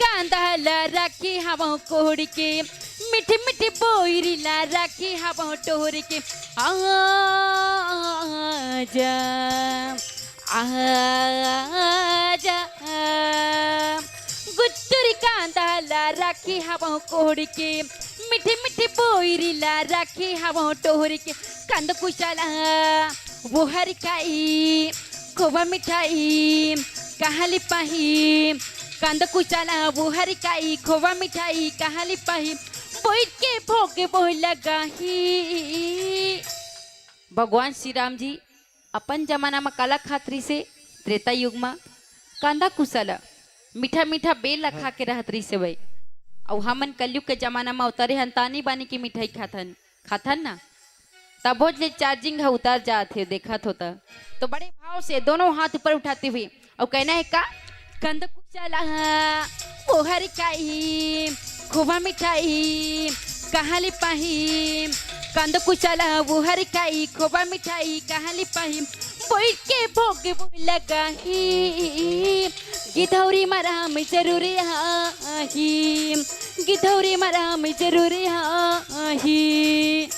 कांदा ला राखी हवा कोहड़ के मीठी मीठी बोरी ला राखी हवा टोर के आजा आजा गुट्टुरी कांदा ला राखी हवा कोहड़ के मीठी मीठी बोरी ला राखी हवा टोर के कंद कुशाला वो हरिकाई खोवा मिठाई कहाली पाही कंद कुचाला वो हरिकाई खोवा मिठाई कहाली पाही बैठ के भोगे बोल लगाही। भगवान श्री राम जी अपन जमाना में काला खातरी से त्रेता युग में कांदा कुशाला मीठा मीठा बेला खा के रहत रही से भाई और हमन कलयुग के जमाना में उतारे हंतानी बानी की मिठाई खाथन ना तब ले चार्जिंग उतार जाते देखत होता तो बड़े भाव से दोनों हाथ ऊपर उठाते हुए और कहना है का कंद कुचाला वो हरिकाई खोवा मिठाई कहाली पाही कंद कुचाला वो हरिकाई खोवा मिठाई कहाली पाही बैठ के भोग लगाही गिधौरी मराम जरूरी हाही गिधौरी मराम जरूरी हाही।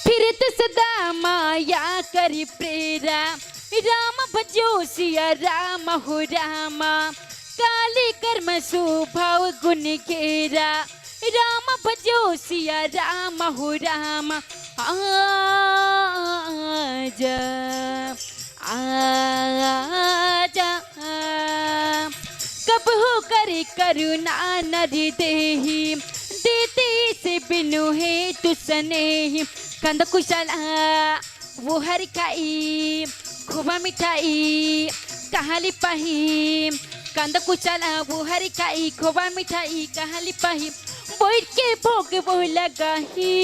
फिरत सदा माया करी प्रेरा राम भजो सिया राम हो रामा काले कर्म स्वभाव गुण घेरा राम भजो सिया राम हो रामा आजा आजा कब हो करे करुणा नर देही देते से बिनु है तु स्नेही कंद कुशाला वो हरिकाई खोवा मिठाई कहाली पाही कंद कुचाला वो हरिकाई खोवा मिठाई कहाली पाही बैठ के भोग लगाही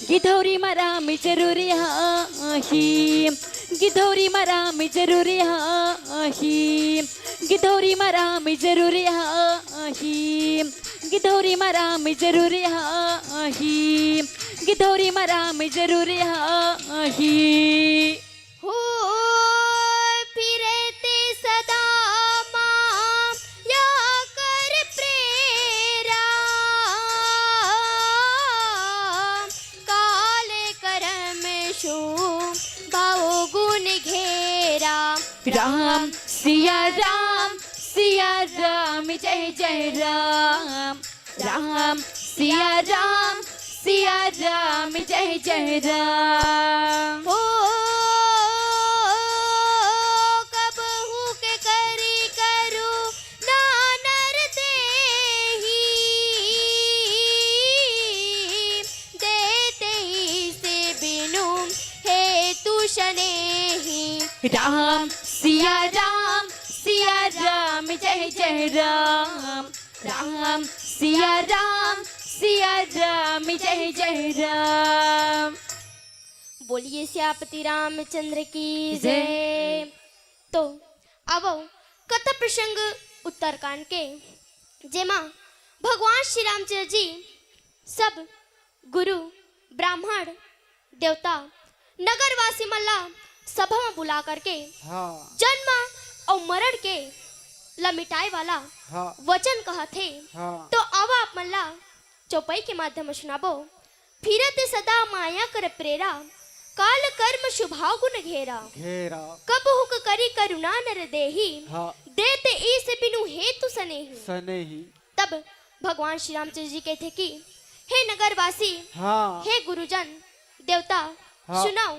गिधौरी मराम जरूरी हाही गिधौरी मराम जरूरी हाही गिधौरी मराम जरूरी हाही गिधौरी मराम जरूरी हाही गिधौरी मराम जरूरी हाही। हो फिरते सदा माया कर प्रेरा काले करम शो भाव गुण घेरा राम सिया राम जय जय राम राम सिया राम जय जय राम। हो कब हूँ के करी करू नानर देही देते ही से बिनु हे तू शनेही राम सिया राम जय जय राम राम सिया राम जय जय राम। बोलिए श्यापति रामचंद्र की जय। तो अब कथा प्रसंग उत्तरकांड के जेमा भगवान श्री रामचंद्र जी सब गुरु ब्राह्मण देवता नगरवासी मल्ला सभा में बुला करके जन्म और मरण के लमिटाए वाला वचन कहा थे। तो अब आप मल्ला चौपाई के माध्यम सुनाबो। फिरत सदा माया कर प्रेरा काल कर्म शुभाव गुण घेरा कब हुक करी करुणा नर देही देते ईस बिनु हेतु सनेही। तब भगवान श्री रामचंद्र जी कहते कि हे नगरवासी हे गुरुजन देवता सुनाओ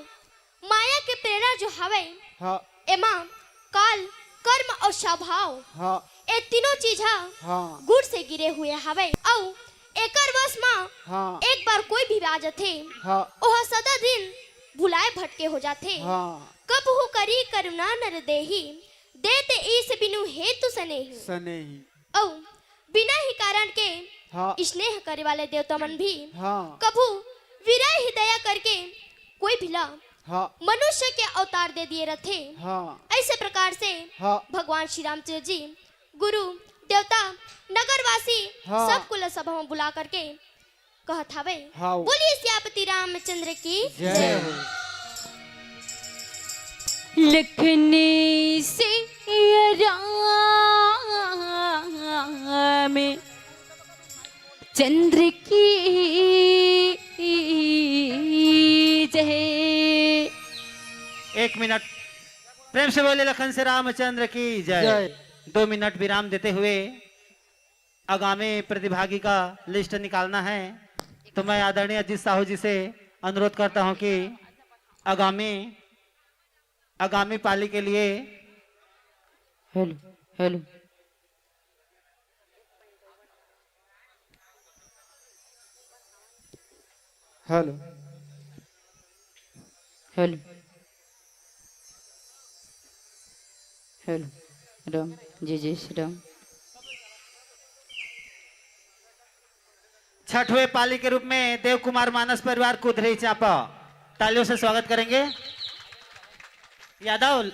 माया के प्रेरणा जो हवे एमा काल कर्म और स्वभाव ए तीनों चीज गुड़ से गिरे हुए हवे और एकर वश में एक बार कोई भी आ जाथे ओह सदा दिन भुलाए भटके हो जाथे। कब हो करी करुणा नर देही देते ईस बिनु हेतु सनेही और बिना ही कारण के स्नेह करे वाले देवता मन भी कभू विरह ही दया करके कोई भिला मनुष्य के अवतार दे दिए रहते। ऐसे प्रकार से भगवान श्री रामचंद्र जी गुरु देवता नगरवासी हाँ। सब कुल सभा में बुला करके कहत हवे हाँ। बोलिए सियापति रामचंद्र की जय हो। लखने से राम चंद्र की जय। 1 मिनट प्रेम से बोले लखन से रामचंद्र की जय। 2 मिनट विराम देते हुए आगामी प्रतिभागी का लिस्ट निकालना है, तो मैं आदरणीय अजीत साहू जी से अनुरोध करता हूं कि आगामी पाली के लिए hello hello hello hello hello Ram जय श्री राम। छठवें पाली के रूप में देव कुमार मानस परिवार कुधरी चापा तालियों से स्वागत करेंगे। यादव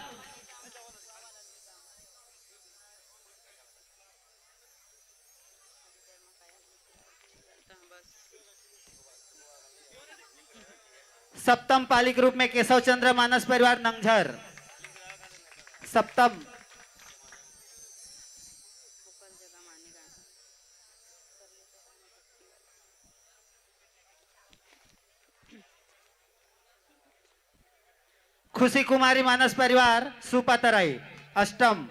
सप्तम पाली के रूप में केशव चंद्र मानस परिवार नंगझर सप्तम। खुशी कुमारी मानस परिवार सुपातराई अष्टम।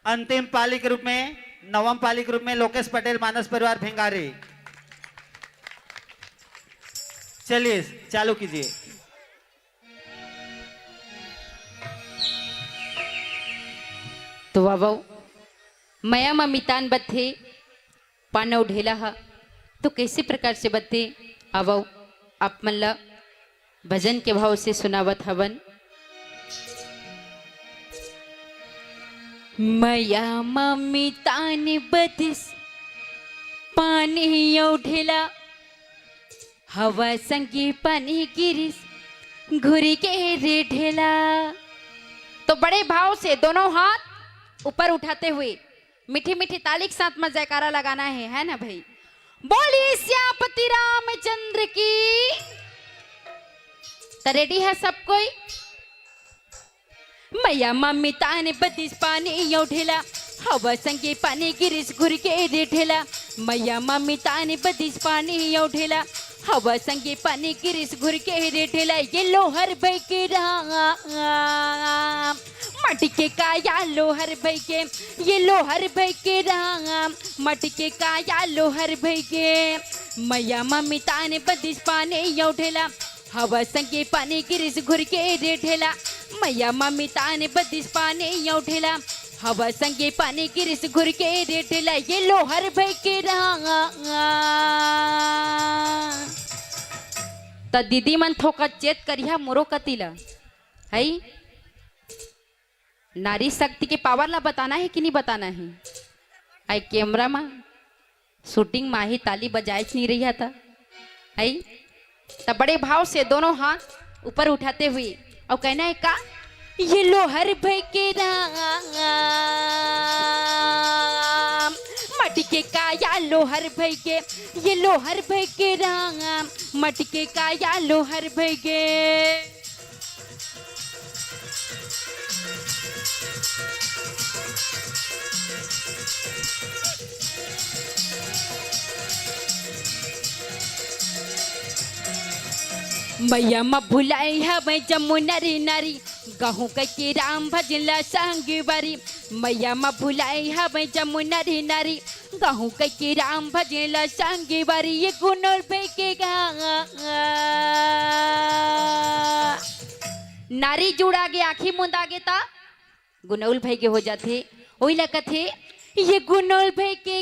अंतिम पाली के रूप में नवम पाली के रूप में लोकेश पटेल मानस परिवार भिंगारी। चलिए चालू कीजिए। तो बाबा मया ममितान बत्थे पानव ढेला हा तो कैसे प्रकार से बत्थे आवो आप मल्ला भजन के भाव से सुनावत हवन। मया ममितान बदिस पानी ढेला हवा संगी पानी गिरिस घुरी के रे ढेला। तो बड़े भाव से दोनों हाथ ऊपर उठाते हुए मीठी मीठी ताली के साथ में जयकारा लगाना है ना भाई। बोलिए सियापति रामचंद्र की। तो रेडी है सब कोई। मैया मम्मी ताने बदिस पानी यो ढेला हवा संगे पानी गिरिस घुर के रे ढेला। मैया मम्मी ताने बदिस पानी यो ढेला हवा संगे पानी गिरिस घुर के रे ढेला। ये लोहर भाई के राम मटके काया लोहर भाई के ये लोहर भाई के राम मटके काया लोहर भाई के। मैया मम्मी ताने बदिस पानी यो ढेला हवा संगे पानी गिरिस घुर के रे ढेला। मैया मम्मी ताने बदिस पानी यो ढेला हवा संगे पानी गिरिस घुर के रे ढेला। ये लोहर भाई के राम। त दीदी मन थोका चेत करिया मोरो कतिला है। नारी शक्ति के पावर ला बताना है कि नहीं बताना है। आई कैमरा में शूटिंग में ही ताली बजाए नहीं रही था है। तब बड़े भाव से दोनों हाथ ऊपर उठाते हुए और कहना है का ये लोहर भाई के राम मटके काया लोहर भाई के ये लोहर भाई के राम मटके काया लोहर भाई के। मैया म भुलाई है मैं जम्मू नरी नारी गहूँ के राम भजला संग बारी। मैया म भुलाई है मैं जम्मू नरी नारी गहूँ के राम भजला संग बारी। ये गुनोर भाई के नारी जुड़ा गे आखी मुंदा गे ता गुनौल भाई के हो जाते वही लगा थे। ये गुनौल भाई के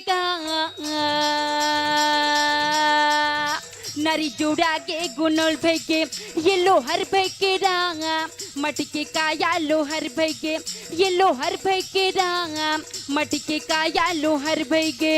नारी जुड़ा के गुनौल भाई के ये लोहर भाई के राम मटके काया लोहर भाई के ये लोहर भाई के राम मटके काया लोहर भाई के।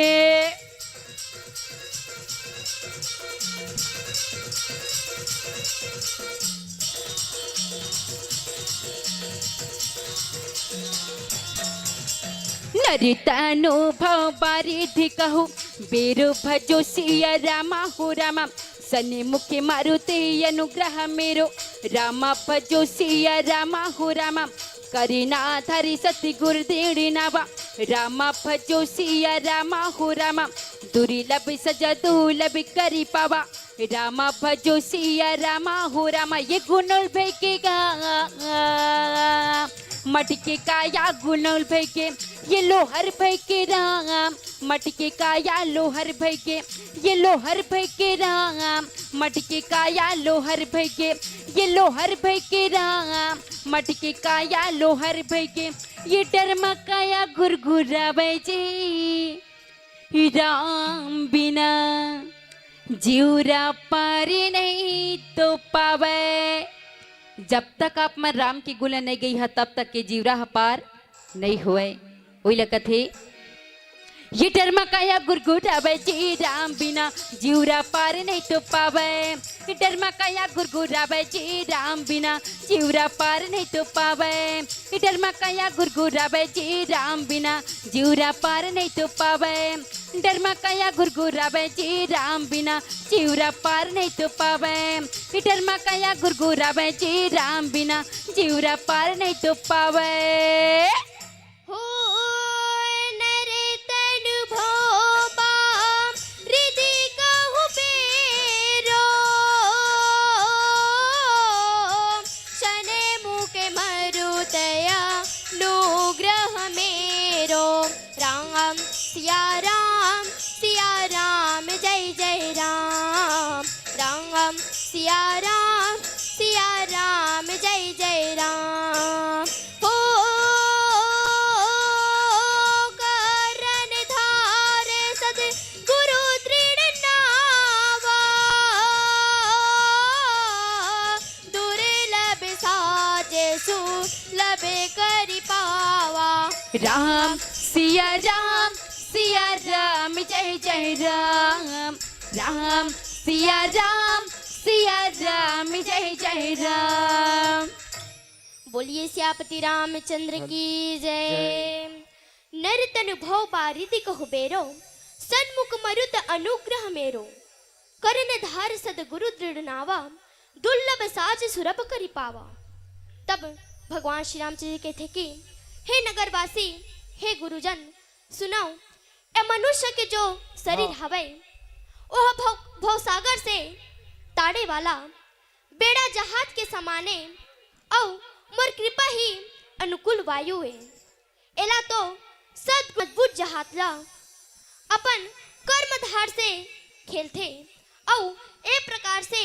नरितनु भव बारिधि कहु बेरु भजो सिया रामा हो रामा सने मुखे मारुते अनुग्रह मेरो रामा भजो सिया रामा हो रामा करीना धरि सति गुरुदेवी नावा रामा भजो सिया रामा हो रामा दुर्लभ सजा दुर्लभ करी पावा रामा भजो सिया रामा हो रामा ये गुणल भेकेगा मटके काया गुणल भेके ये लोहर भेके राम मटके काया लोहर भेके ये लोहर भेके राम मटके काया लोहर भेके ये लोहर भेके राम मटके काया लोहर भेके ये डरमा काया गुरगुरावे जी राम बिना जीवरा पारी नहीं तो पावे। जब तक आप में राम की गुला नहीं गई है तब तक के जीवरा पार नहीं हुए। वही लगत है ये डरमा काया गुरगुरावे जी राम बिना जीवरा पार नहीं तो पावे। ये डरमा काया गुरगुरावे जी राम बिना जीवरा पार नहीं तो पावे। ये डरमा काया गुरगुरावे जी राम बिना जीवरा पार नहीं तो पावे। डरमा काया गुरगुरावे जी राम बिना जीवरा पार नहीं तो पावे। ये डरमा काया गुरगुरावे जी राम बिना जीवरा पार नहीं तो पावे। हो नरे तनु भोबा रिधि कहु बेरो शने मुके मरुतया अनुग्रह मेरो राम सिया राम जय जय राम राम सिया राम जय जय राम। हो करण धारे सद गुरु दृढ़ नावा दुर्लभ साजे सुलभ करि पावा। राम सिया राम जय जय राम राम सिया राम जय जय राम। बोलिए सियापति रामचंद्र की जय। नरतन भव बारिधि कहु बेरो सन्मुख मरुत अनुग्रह मेरो करण धार सद गुरु दृढ़ नावा दुर्लभ साज सुरभ करि पावा। तब भगवान श्री रामचंद्र जी कहते कि हे नगरवासी हे गुरुजन सुनाओ ए मनुष्य के जो शरीर हवे वह भव सागर से ताड़े वाला बेड़ा जहाज के समाने और मोर कृपा ही अनुकूल वायु है। एला तो सद मजबूत जहाज ला अपन कर्मधार से खेलते और ए प्रकार से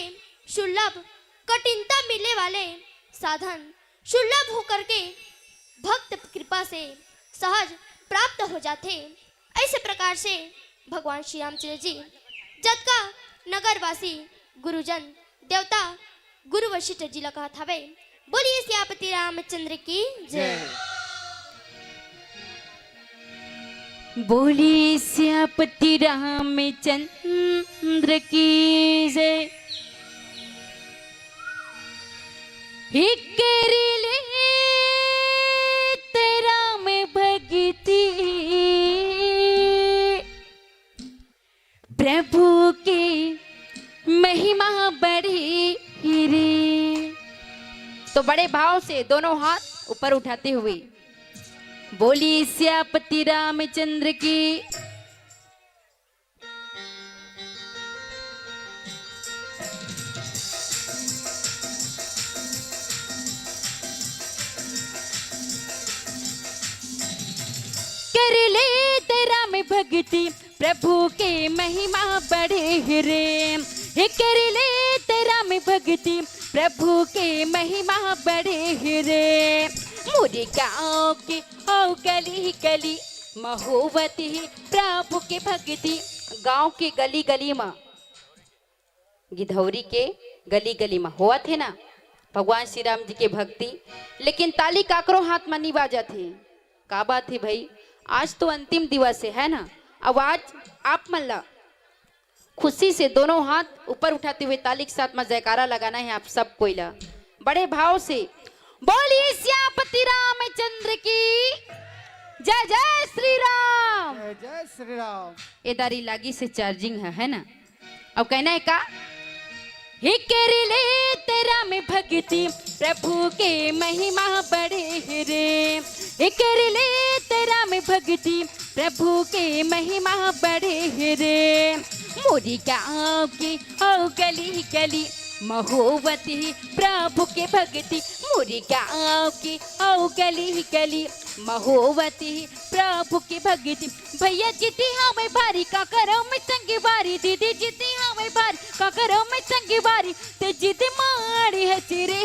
सुलभ कठिनता मिलने वाले साधन सुलभ होकर के भक्त कृपा से सहज प्राप्त हो जाते। ऐसे प्रकार से भगवान श्री रामचंद्र जी जतका नगरवासी गुरुजन देवता गुरु वशिष्ठ जी लगा था वे। बोलिए सियापति रामचंद्र की जय। बोलिए सियापति रामचंद्र की जय। ले तेरा में भगती प्रभु की महिमा बड़ी रे। तो बड़े भाव से दोनों हाथ ऊपर उठाते हुए बोली सियापति रामचंद्र की। कर ले तेरा में भक्ति प्रभु के महिमा बढ़े रे। कर ले तेरा में भक्ति प्रभु के महिमा बढ़े रे। मुझे गाँव के ओ गली गली महोवती प्रभु के भक्ति। गांव के गली गली में गिधौरी के गली गली में हुआ थे ना भगवान श्री राम जी के भक्ति। लेकिन ताली काकरो हाथ में नहीं बाजा थे। का बात है भाई, आज तो अंतिम दिवस है ना। अब आज आप मल्ला खुशी से दोनों हाथ ऊपर उठाते हुए ताली के साथ में जयकारा लगाना है आप सब कोयला बड़े भाव से। बोलिए सियापति रामचंद्र की जय। जय श्री राम। जय श्री राम। ये दारी लागी से चार्जिंग है ना। अब कहना है का हे कर ले तेरा में भक्ति प्रभु के महिमा बढ़े रे। हे कर ले तेरा में भक्ति प्रभु के महिमा बढ़े रे। मोरी गाँव की ओ गली गली महोवती प्रभु के भक्ति। मोरी गाँव की ओ गली गली महोवती प्रभु की भक्ति। भैया जीती हमें भारी का करो मैं चंगी बारी। दीदी जीती हमें भारी का करो मैं चंगी बारी। ते जीती मारी है चिरे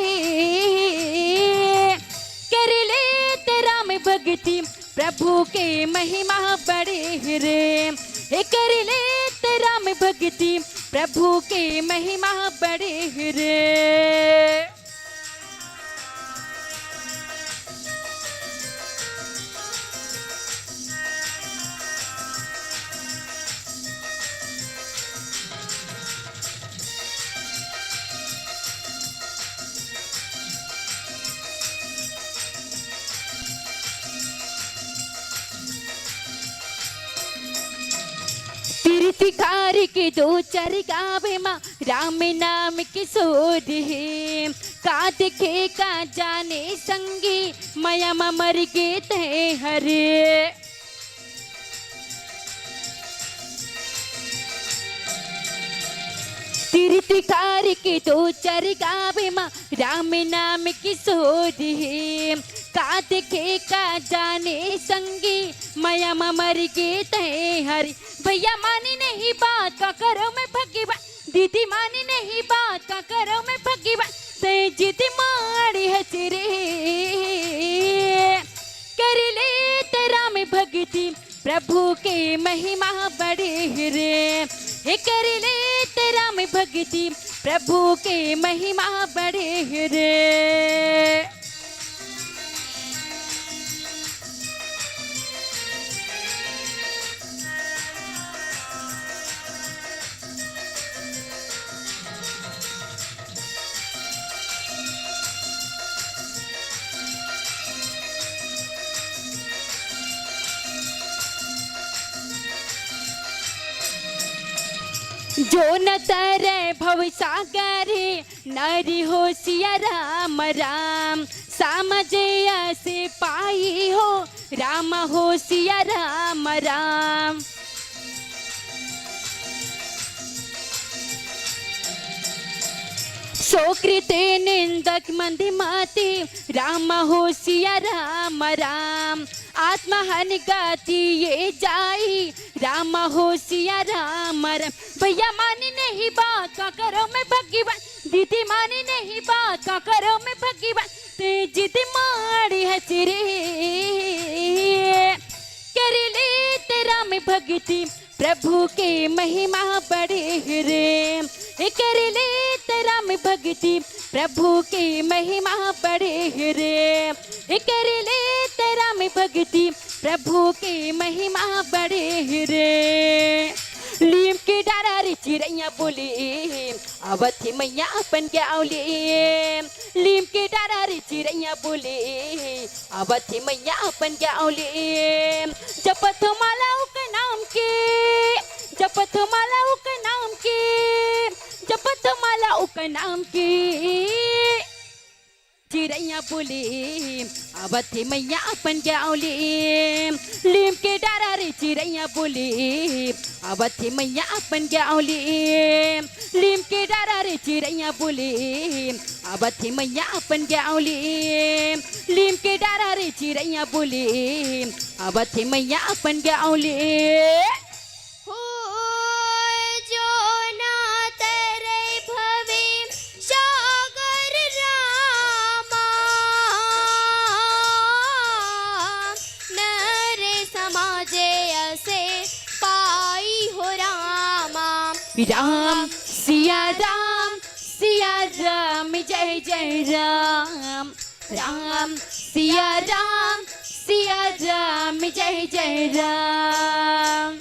कर ले तेरा में भक्ति प्रभु के महिमा बड़े रे। हे कर ले तेरा में भक्ति प्रभु के महिमा बड़े रे। तिखारी के दो चार गावे माँ राम नाम की सोध है। का देखे का जाने संगी माया मा मर गे ते हरे। तिखारी के दो चार गावे माँ राम नाम की सोध है। का देखे का जाने संगी माया मा मर गे ते हरे। भैया मानी नहीं बात का करो मैं भगी बात। दीदी मानी नहीं बात का करो मैं भगी बात। ते जीती मारी है चिरे कर ले तेरा में भक्ति प्रभु के महिमा बड़े रे। हे कर ले तेरा में भक्ति प्रभु के महिमा बड़े रे। जो न तरे भव सागरे नारी हो सिया राम राम। सामजया से पाई हो राम हो सिया राम राम। सोकृते निंदक मंदी माती राम हो सिया राम राम। आत्मा हन गाती ये जाई राम हो सिया राम राम। भैया मानी नहीं बात का करो मैं भगी बात। दीदी मानी नहीं बात का करो मैं भगी बात। ते जीती मारी है चिरे कर ले तेरा में भक्ति प्रभु के महिमा बड़े रे। कर ले तेरा में भक्ति प्रभु के महिमा बड़े रे। कर ले तेरा में भक्ति प्रभु के महिमा बड़े रे। लीम के डारा रे चिड़ैया बोले अवथी मैया अपन गाँवले। लीम के डारा रे चिड़ैया बोले अवथी मैया अपन गाँवले। जपत माला के नाम के जपत माला के नाम के जपत माला के नाम के। चिड़ैया बोले अवथी मैया अपन गाँवले। लीम के डारा रे चिड़ैया बोले अवथी मैया अपन गाँवले। लीम के डारा रे चिड़ैया बोले अवथी मैया अपन गाँवले। लीम के डारा रे चिड़ैया बोले अवथी मैया अपन गाँवले। राम सिया राम जय जय राम। राम सिया राम जय जय राम।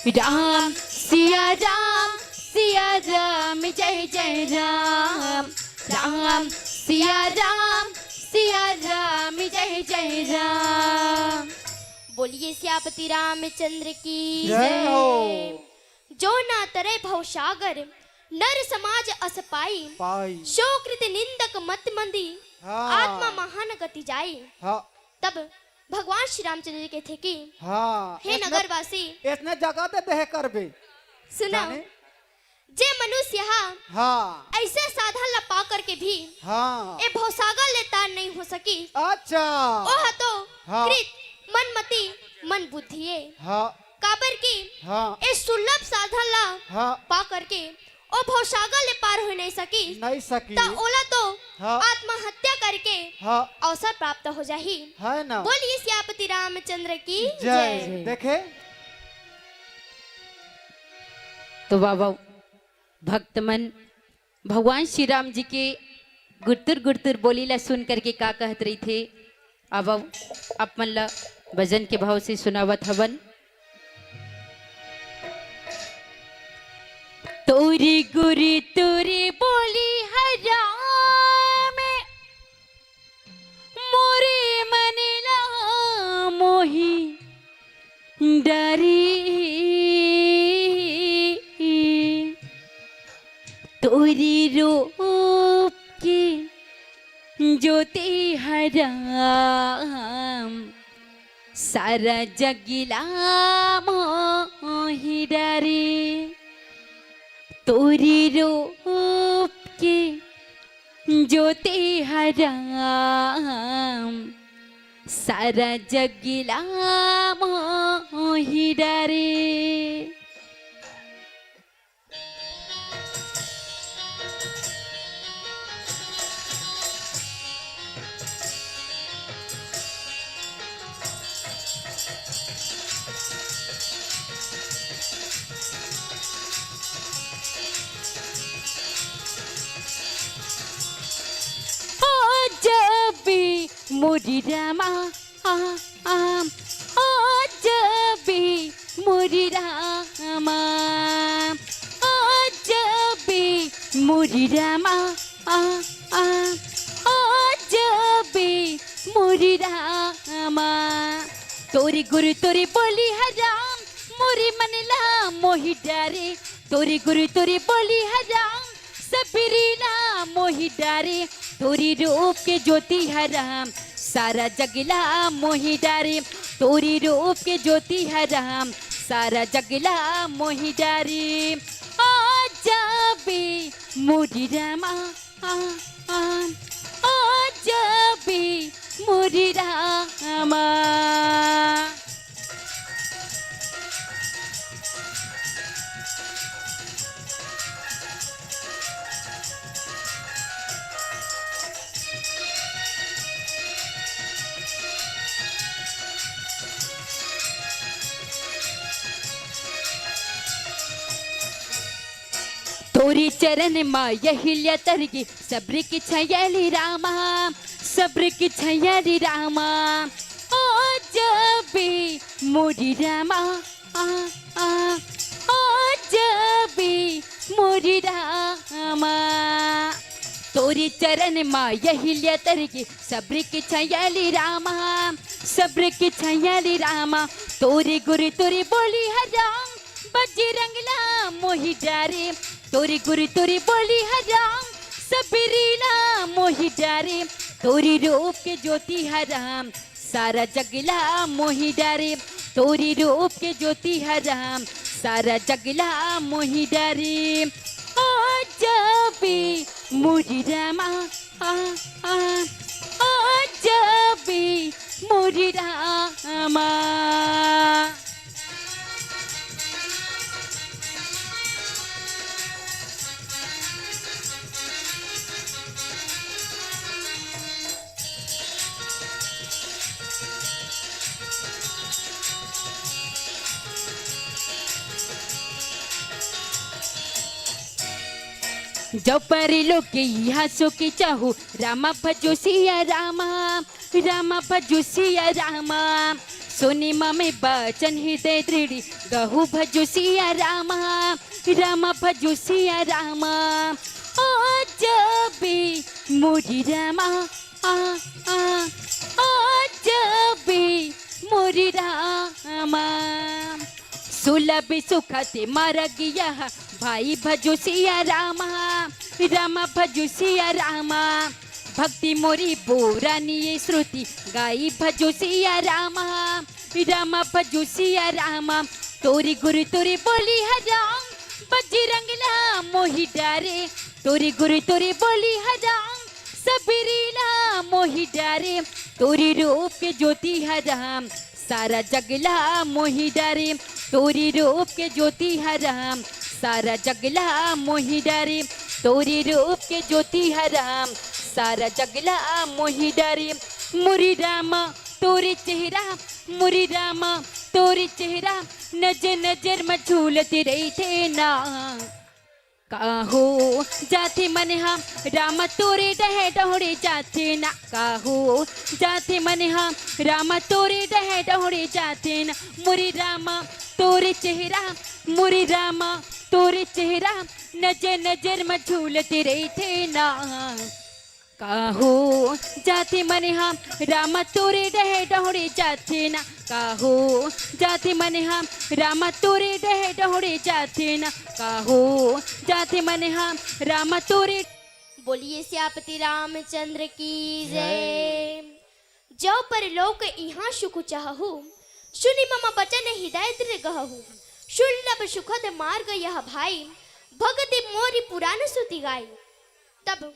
राम सिया राम जय जय राम। राम सिया राम जय जय राम। बोलिए सियापति रामचंद्र की जय हो। जो ना तरे भव सागर नर समाज अस पाई। पाई। शोकृत निंदक मत मंदी हाँ। आत्मा महान गति जाई। हाँ तब भगवान श्री रामचंद्र जी कहते कि हाँ हे नगरवासी इसने जगह दे दे करबे सुनो, जाने? जे मनुष्य हाँ ऐसे साधन ला पा करके भी हाँ ए भवसागर ले तार नहीं हो सकी। अच्छा ओह तो हाँ। कृत मनमति मन बुद्धिये हाँ काबर की हाँ ए सुलभ साधन ला हाँ पा करके ओ भवसागर ले पार हो नहीं सकी। नहीं सकी ता ओला तो हाँ। आत्महत्या करके हाँ अवसर प्राप्त हो जाही। है ना। बोलिए सियापति रामचंद्र की जय जय। देखे तो बाबा भक्त मन भगवान श्री राम जी के गुरतुर गुरतुर बोलीला सुन करके का कहत रही थे। अब अपन ला भजन के भाव से सुनावत हवन। तोरी गुरी तोरी बोली हराम मोरे मनला मोही डरी। तोरी रूप की ज्योति हराम सारा जगिला मोही डरी। तोरी रूप की ज्योति हराम सारा जगिला मोही डरी। मोरी रामा जबी मोरी रामा जबी मोरी रामा जबी मोरी रामा। तोरी गुरु तोरी बोली हराम मोरी मनला मोही डारे। तोरी गुरु तोरी बोली हराम सबरीला मोही डारे। तोरी रूप के ज्योति हराम सारा जगला मोही डारे। तोरी रूप के ज्योति हराम सारा जगला मोही डारे। आजाबे मोरी रामा आजाबे मोरी रामा। तोरी चरण माँ यहिल्या तरगी सब्र की छयली रामा सब्र की छयली रामा। ओ जबे मोरी रामा ओ जबे मोरी रामा। तोरी चरण माँ यहिल्या तरगी सब्र की छयली रामा सब्र की छयली रामा। तोरी गुरु तोरी बोली हराम बजरंगला मोही डारे। तोरी गुरु तोरी बोली हराम सबरीला मोही डारे। तोरी रूप के ज्योति हराम सारा जगला मोही डारे। तोरी रूप के ज्योति हराम सारा जगला मोही डारे। ओ जबे मोरी रामा ओ जबे मोरी रामा। जब परी लोग के यहाँ सो के चाहो रामा भजो सिया रामा रामा भजो सिया रामा। सुनी में बचन हृदय दृढ़ गहु भजु सिया रामा रामा भजु सिया रामा ओ जबी मोरी रामा ओ जबी मोरी रामा सुलभ सुखते मर गया भाई भजु सिया रामा रामा भजु सिया रामा भक्ति मोरी पुरानी श्रुति गाई भजो सिया रामा रामा भजो सिया रामा तोरी गुरु तोरी बोली हराम बजरंगला मोहि डारे तोरी गुरु तोरी बोली हराम सबरीला मोहि डारे तोरी रूप के ज्योति हराम सारा जगला मोहि डारे तोरी रूप के ज्योति हराम सारा जगला मोहि डारे तोरी रूप के ज्योति हराम सारा जगला मोहि डारे मुरी रामा तोरे चेहरा मुरी रामा तोरे चेहरा नजर नजर में झूलते रही थे ना काहो जाते मन हम रामा तोरे डहे डहोड़े जाते ना काहो जाते मन हम रामा तोरे डहे डहोड़े जाते ना मुरी रामा तोरे चेहरा मुरी रामा तोरे चेहरा नजर नजर में झूलते रही थे ना काहो जाते मन हम रामा तोरे डहे डहोड़े जाते ना काहो जाते मन हम रामा तोरे डहे डहोड़े जाते ना काहो जाते मन हम रामा तोरे बोलिए श्यापति रामचंद्र की जय। जो पर लोक यहाँ सुख चाहू सुनि मम बचन हृदय गहू सुलभ सुखद मार्ग यह भाई भगति मोरी पुराण सुति गाई। तब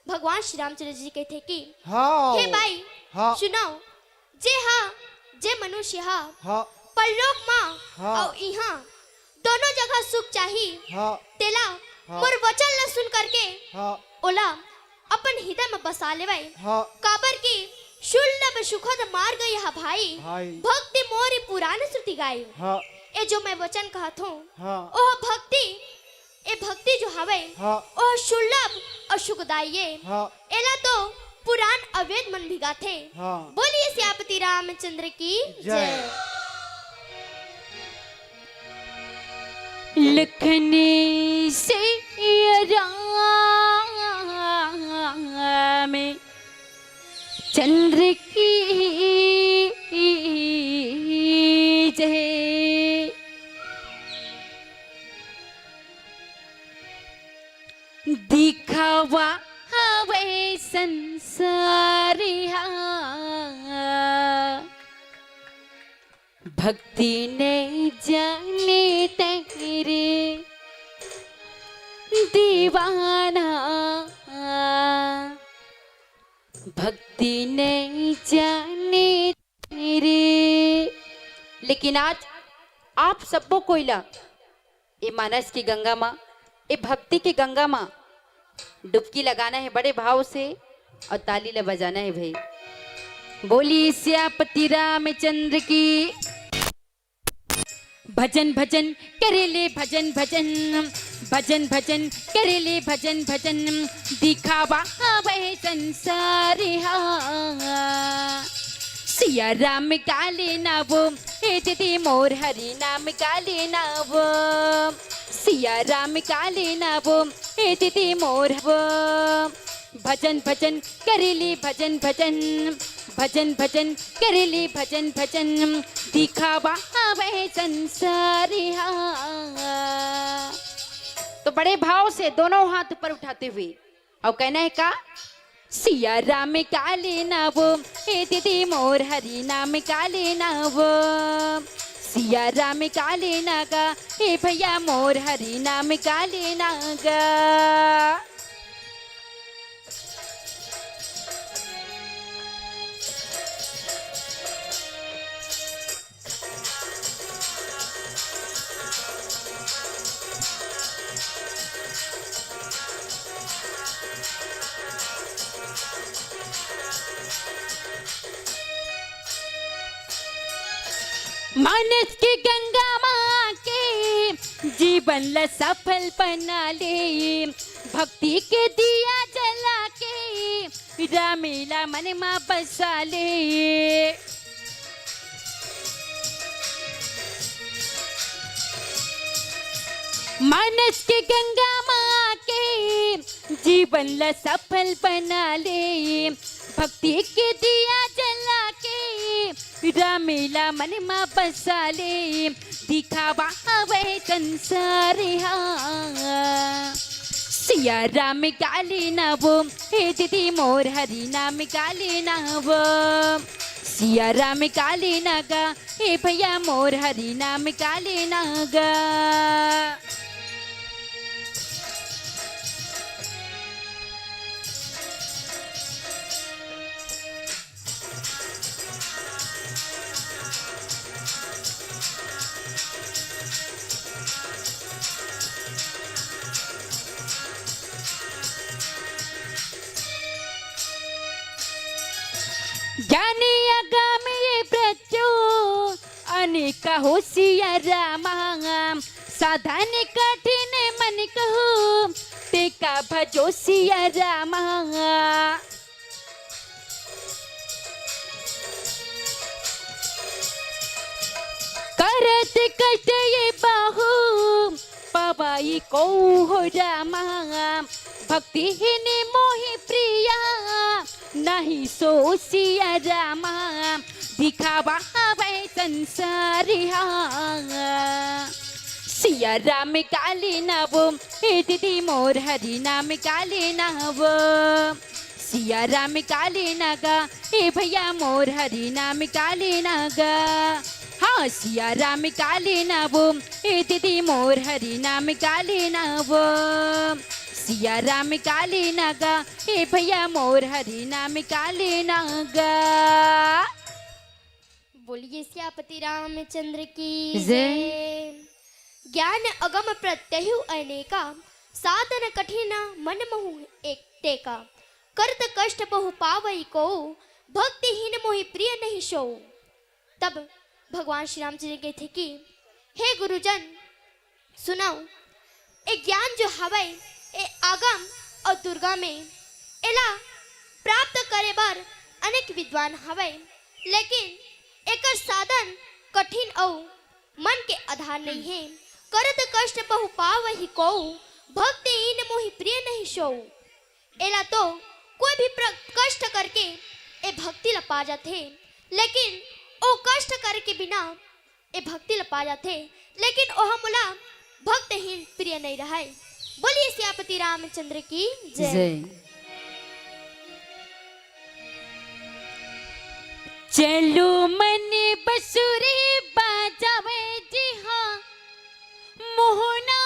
भगवान श्री रामचंद्र जी कहते कि हाँ हे भाई हाँ सुनो जे मनुष्य हाँ परलोक माँ हाँ और यहाँ दोनों जगह सुख चाहिए हाँ तेला हाँ मोर वचन न सुन करके हाँ ओला अपन हृदय में बसा लेवे हाँ काबर की सुलभ सुखद मार्ग यह भाई भाई भक्ति मोरी पुराण श्रुति गाई। हाँ ए जो मैं वचन कहत हूँ हाँ ओह भक्ति ए भक्ति जो हवे हाँ ओह सुलभ और सुखदायी हाँ एला तो पुराण अवेद मन भिगा थे। हाँ बोलिए श्यापति रामचंद्र की जय। लखनी से राम चंद्र की जय। दिखावा हवे संसारिया भक्ति नहीं जाने तेरे दीवाना भक्ति नहीं जाने तेरे। लेकिन आज आप सबको कोयला ये मानस की गंगा माँ ये भक्ति की गंगा माँ डुबकी लगाना है बड़े भाव से और ताली ले बजाना है भाई। बोली श्यापति रामचंद्र की भजन भजन करेले भजन भजन भजन भजन करेले भजन भजन दिखावा वह संसार सिया राम काले ना वो हे दीदी मोर हरि नाम काले ना वो सिया राम काले ना वो हे दीदी मोर वो भजन भजन करेले भजन भजन भजन भजन करेले भजन भजन दिखावा वह संसार। तो बड़े भाव से दोनों हाथ ऊपर उठाते हुए और कहना है का सिया राम काले ना वो हे दीदी मोर हरि नाम काले ना वो सिया राम काले नागा हे भैया मोर हरि नाम काले नागा। मानस की गंगा माँ के जीवन ला सफल बना ले भक्ति के दिया जला के रामेला मन माँ बसा ले। मानस के गंगा माँ के जीवन ला सफल बना ले, भक्ति के दिया जला के रामेला मन में बसा ले, दिखावा हवे संसार हाँ। सिया राम काली ना वो, हे दीदी मोर हरि नाम काली ना वो, सिया राम काली नागा, हे भैया मोर हरि नाम काली नागा। ज्ञानी आगामी ये प्रचो अनेका होशिया रामा, साधन कठिन मन कहो तेका भजो सिया रामा। करत कष्ट ये बाहु पवाई को हो रामा, भक्ति ही ने मोहि प्रिया नहीं सो सिया रामा, दिखावा हवे संसार हाँ। सिया राम काली ना वो, हे दीदी मोर हरि नाम काली ना वो, सिया राम काली नागा, हे भैया मोर हरि नाम काली नागा। हाँ सिया राम काली ना वो, हे दीदी मोर हरि नाम काली ना वो, सिया राम काली नागा, हे भैया मोर हरि नाम काली नागा। बोलिए सियापति रामचंद्र की जय। जय। ज्ञान अगम प्रत्यहु अनेका, साधन कठिन मन महु एक टेका, करत कष्ट बहु पावई को, भक्तिहीन मोहि प्रिय नहीं शो। तब भगवान श्री राम जी कहते कि हे गुरुजन सुनाओ, एक ज्ञान जो हवै ए आगम और दुर्गा में एला प्राप्त करे बार अनेक विद्वान हवै, लेकिन एकर साधन कठिन और मन के आधार नहीं है। करत कष्ट बहु पावहि को, भक्तिहीन मोहि प्रिय नहीं शो। एला तो कोई भी कष्ट करके ए भक्ति ला पा जाते, लेकिन ओ कष्ट करे के बिना ए भक्ति ला पा जाते, लेकिन ओह मोला भक्तहीन प्रिय नहीं रहा। बोलिए सियापति रामचंद्र की जय। जय। चलो मन बसुरी बाजावे जी हाँ मोहना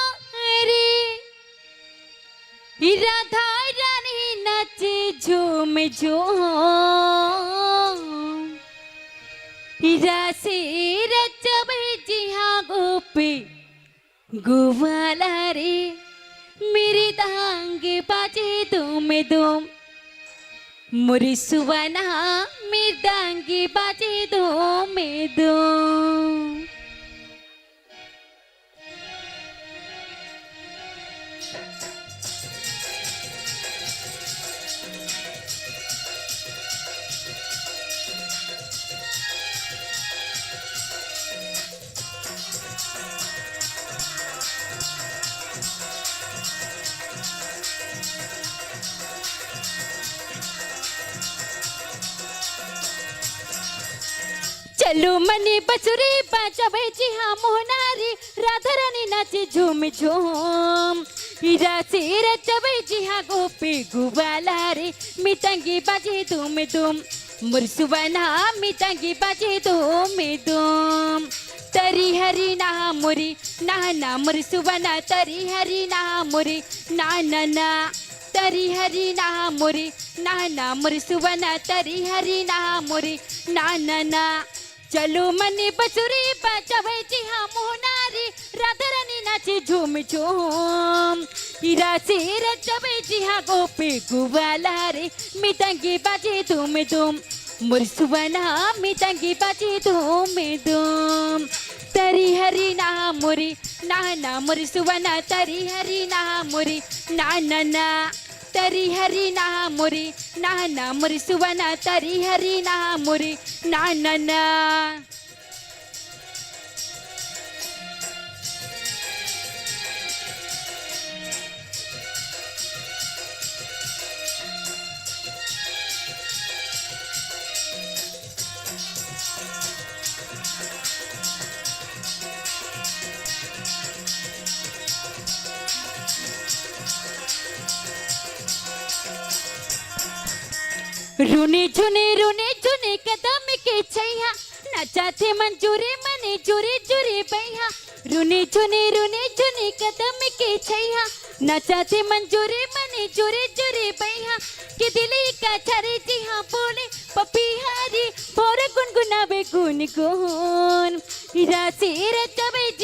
रे, राधा रानी नाचे झूम झूम, रासे रचवे जी हाँ गोपी गोवाला रे, मेरी दांग बाजे दुम दुम, मुरी सुवना मेरी दांग बाजे दुम दुम। चलो मनी बसुरी बाजावे जी हाँ मोहनारी, राधा रानी नाचे झूम झूम, हीरा से रचवे जी हाँ गोपी गुबाला रे, मितंगी बाजे तुम तुम, मुरसुवना मितंगी बाजे तुम तुम। तरी हरी ना मुरी ना ना मुरसुवना, तरी हरी ना मुरी ना ना ना, तरी हरी ना मुरी ना ना मुरसुवना, तरी हरी ना मुरी ना ना ना। चलो मनी बसुरी बाजावे जी हाँ मोहनारी, राधा रानी नाचे झूम झूम, हीरा से रचवे जी हाँ गोपी गुवाला रे, मितंगी बाजे तुम तुम, मुरसुवना मितंगी बाजे तुम तुम। तरी हरी ना मुरी ना ना मुरसुवना, तरी हरी ना मुरी ना ना ना, तरी हरी ना मुरी ना ना मुरसुवना, तरी हरी ना मुरी ना ना ना। रूने झुने कदम के छैया नचाथे मंजूरे मने जुरे जुरे बैहा रूने झुने कदम के छैया नचाथे मंजूरे मने जुरे जुरे बैहा कि दिली का छरे जी हाँ बोले पपीहारी भोर गुनगुनावे गुन गुन रासे रचबे